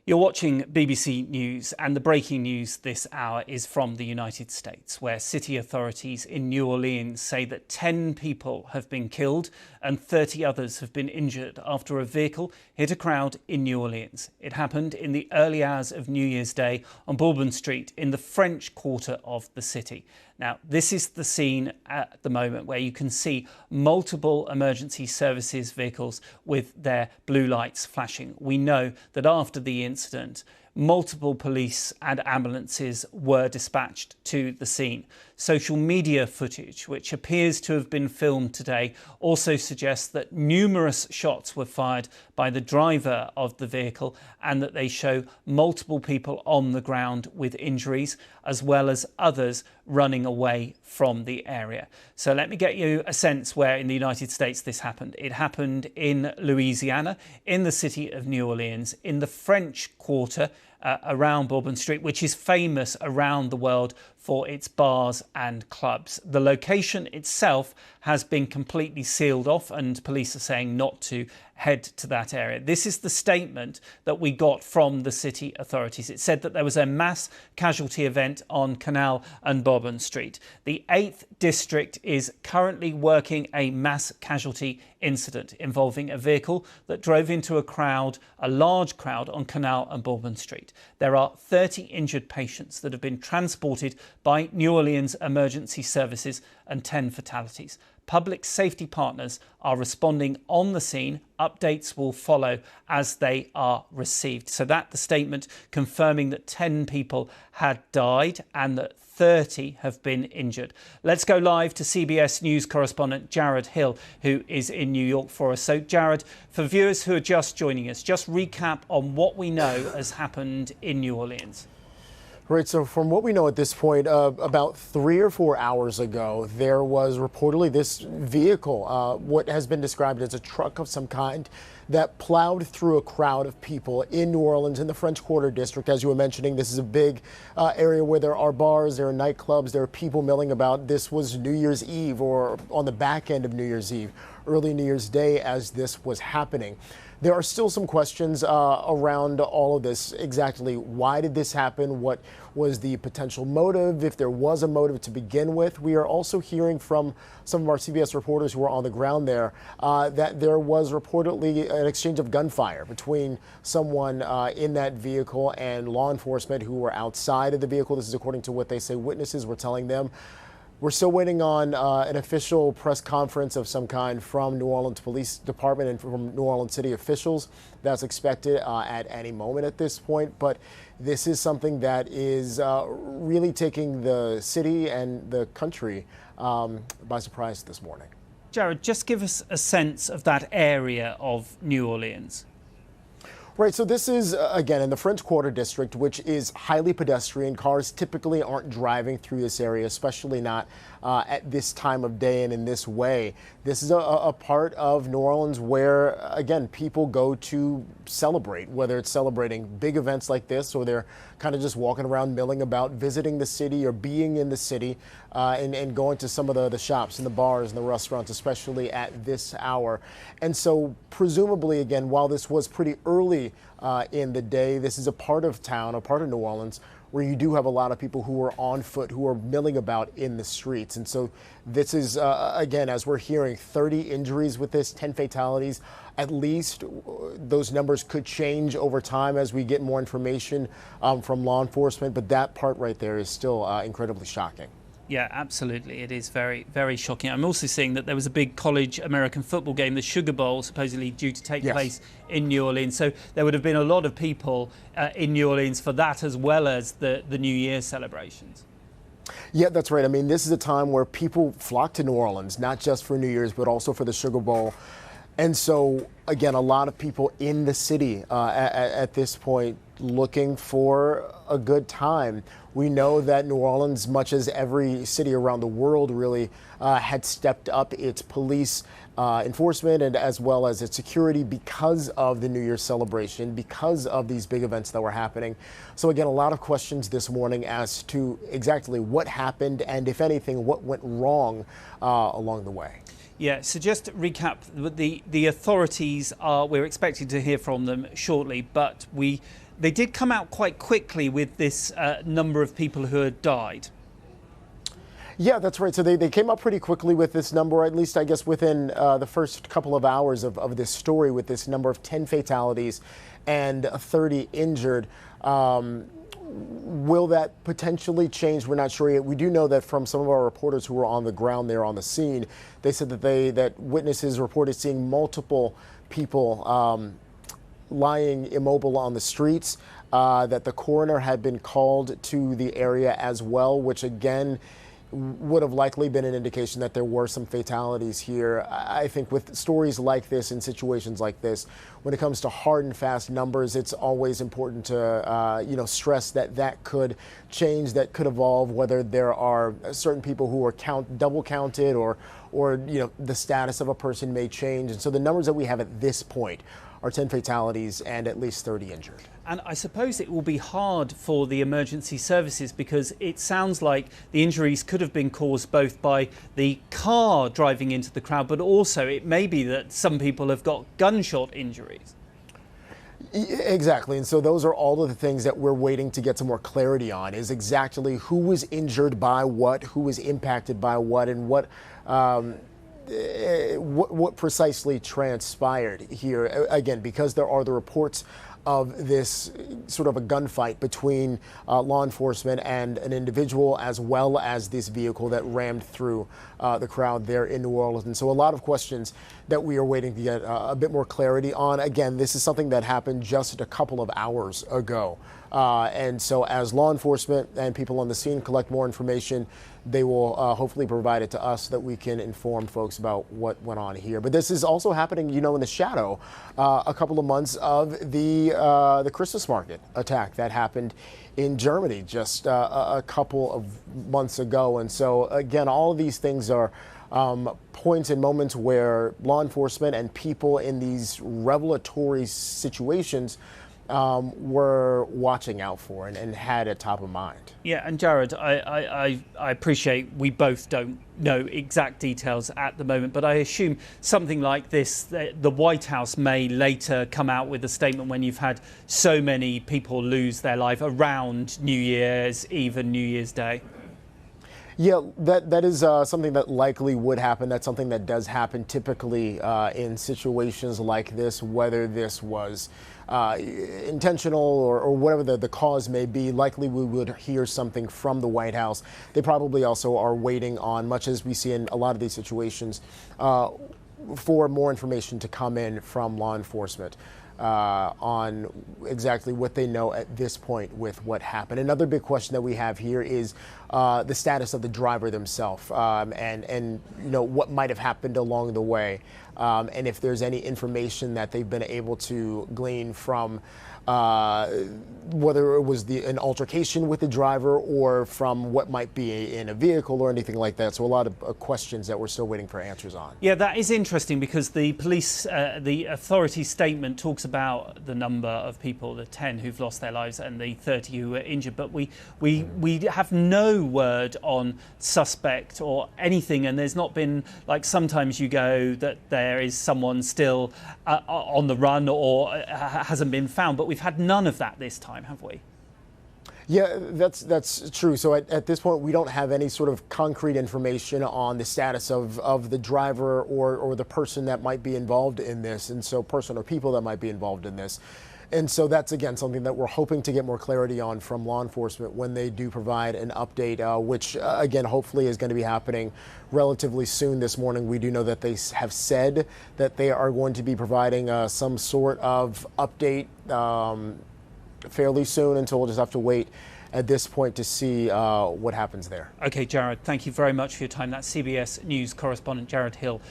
You're watching BBC News, and the breaking news this hour is from the United States, where city authorities in New Orleans say that 10 people have been killed and 30 others have been injured after a vehicle hit a crowd in New Orleans. It happened in the early hours of New Year's Day on Bourbon Street in the French quarter of the city. Now, this is the scene at the moment where you can see multiple emergency services vehicles with their blue lights flashing. We know that after the incident, multiple police and ambulances were dispatched to the scene. Social media footage, which appears to have been filmed today, also suggests that numerous shots were fired by the driver of the vehicle and that they show multiple people on the ground with injuries, as well as others running away from the area. So let me get you a sense where in the United States this happened. It happened in Louisiana, in the city of New Orleans, in the French Quarter, around Bourbon Street, which is famous around the world for its bars and clubs. The location itself has been completely sealed off and police are saying not to head to that area. This is the statement that we got from the city authorities. It said that there was a mass casualty event on Canal and Bourbon Street. The 8th district is currently working a mass casualty incident involving a vehicle that drove into a large crowd on Canal and Bourbon Street. There are 30 injured patients that have been transported by New Orleans emergency services and 10 fatalities. Public safety partners are responding on the scene. Updates will follow as they are received. So that's the statement confirming that 10 people had died and that 30 have been injured. Let's go live to CBS News correspondent Jared Hill, who is in New York for us. So Jared, for viewers who are just joining us, just recap on what we know has happened in New Orleans. Right, so from what we know at this point, about 3 or 4 hours ago, there was reportedly this vehicle, what has been described as a truck of some kind, that plowed through a crowd of people in New Orleans in the French Quarter district. As you were mentioning, this is a big area where there are bars, there are nightclubs, there are people milling about. This was New Year's Eve, or on the back end of New Year's Eve, early New Year's Day as this was happening. There are still some questions around all of this. Exactly why did this happen? What was the potential motive, if there was a motive to begin with? We are also hearing from some of our CBS reporters who are on the ground there that there was reportedly an exchange of gunfire between someone in that vehicle and law enforcement who were outside of the vehicle. This is according to what they say witnesses were telling them. We're still waiting on an official press conference of some kind from New Orleans Police Department and from New Orleans City officials. That's expected at any moment at this point. But this is something that is really taking the city and the country by surprise this morning. Jared, just give us a sense of that area of New Orleans. Right, so this is, again, in the French Quarter district, which is highly pedestrian. Cars typically aren't driving through this area, especially not at this time of day and in this way. This is a part of New Orleans where, again, people go to celebrate, whether it's celebrating big events like this or they're kind of just walking around, milling about, visiting the city or being in the city and going to some of the shops and the bars and the restaurants, especially at this hour. And so presumably, again, while this was pretty early in the day, this is a part of town, a part of New Orleans, where you do have a lot of people who are on foot, who are milling about in the streets. And so this is, again, as we're hearing, 30 injuries with this, 10 fatalities. At least those numbers could change over time as we get more information from law enforcement. But that part right there is still incredibly shocking. Yeah, absolutely. It is very, very shocking. I'm also seeing that there was a big college American football game, the Sugar Bowl, supposedly due to take place in New Orleans. So there would have been a lot of people in New Orleans for that, as well as the New Year celebrations. Yeah, that's right. I mean, this is a time where people flock to New Orleans, not just for New Year's, but also for the Sugar Bowl. And so, again, a lot of people in the city at this point looking for a good time. We know that New Orleans, much as every city around the world really, had stepped up its police enforcement and as well as its security because of the New Year's celebration, because of these big events that were happening. So again, a lot of questions this morning as to exactly what happened and, if anything, what went wrong along the way. Yeah, so just to recap, the authorities we're expecting to hear from them shortly, but they did come out quite quickly with this number of people who had died. Yeah, that's right. So they came up pretty quickly with this number, at least I guess within the first couple of hours of this story, with this number of 10 fatalities and 30 injured. Will that potentially change? We're not sure yet. We do know that from some of our reporters who were on the ground there on the scene, they said that witnesses reported seeing multiple people lying immobile on the streets, that the coroner had been called to the area as well, which again would have likely been an indication that there were some fatalities here. I think with stories like this and situations like this, when it comes to hard and fast numbers, it's always important to stress that could change, that could evolve, whether there are certain people who are double counted or the status of a person may change. And so the numbers that we have at this point are 10 fatalities and at least 30 injured. And I suppose it will be hard for the emergency services, because it sounds like the injuries could have been caused both by the car driving into the crowd, but also it may be that some people have got gunshot injuries. Exactly. And so those are all of the things that we're waiting to get some more clarity on, is exactly who was injured by what, who was impacted by what, and what precisely transpired here. Again, because there are the reports of this sort of a gunfight between law enforcement and an individual, as well as this vehicle that rammed through the crowd there in New Orleans. And so a lot of questions that we are waiting to get a bit more clarity on. Again, this is something that happened just a couple of hours ago. And so as law enforcement and people on the scene collect more information, they will hopefully provide it to us so that we can inform folks about what went on here. But this is also happening, in the shadow, a couple of months of the Christmas market attack that happened in Germany just a couple of months ago. And so, again, all of these things are points and moments where law enforcement and people in these revelatory situations were watching out for and had it top of mind. Yeah, and Jared, I appreciate we both don't know exact details at the moment, but I assume something like this, the White House may later come out with a statement when you've had so many people lose their life around New Year's Eve and New Year's Day. Yeah, that is something that likely would happen. That's something that does happen typically in situations like this, whether this was intentional or whatever the cause may be. Likely we would hear something from the White House. They probably also are waiting on, much as we see in a lot of these situations, for more information to come in from law enforcement on exactly what they know at this point with what happened. Another big question that we have here is the status of the driver themselves, and what might have happened along the way, and if there's any information that they've been able to glean from whether it was an altercation with the driver or from what might be in a vehicle or anything like that. So a lot of questions that we're still waiting for answers on. Yeah, that is interesting, because the police, the authority statement talks about the number of people, the 10 who've lost their lives and the 30 who were injured, but we have no word on suspect or anything, and there's not been, like sometimes you go that there is someone still on the run or hasn't been found, but we've had none of that this time, have we? Yeah, that's true. So at this point, we don't have any sort of concrete information on the status of the driver or the person that might be involved in this, and so person or people that might be involved in this. And so that's, again, something that we're hoping to get more clarity on from law enforcement when they do provide an update, which, again, hopefully is going to be happening relatively soon this morning. We do know that they have said that they are going to be providing some sort of update fairly soon, and so we'll just have to wait at this point to see what happens there. Okay, Jared, thank you very much for your time. That's CBS News correspondent Jared Hill.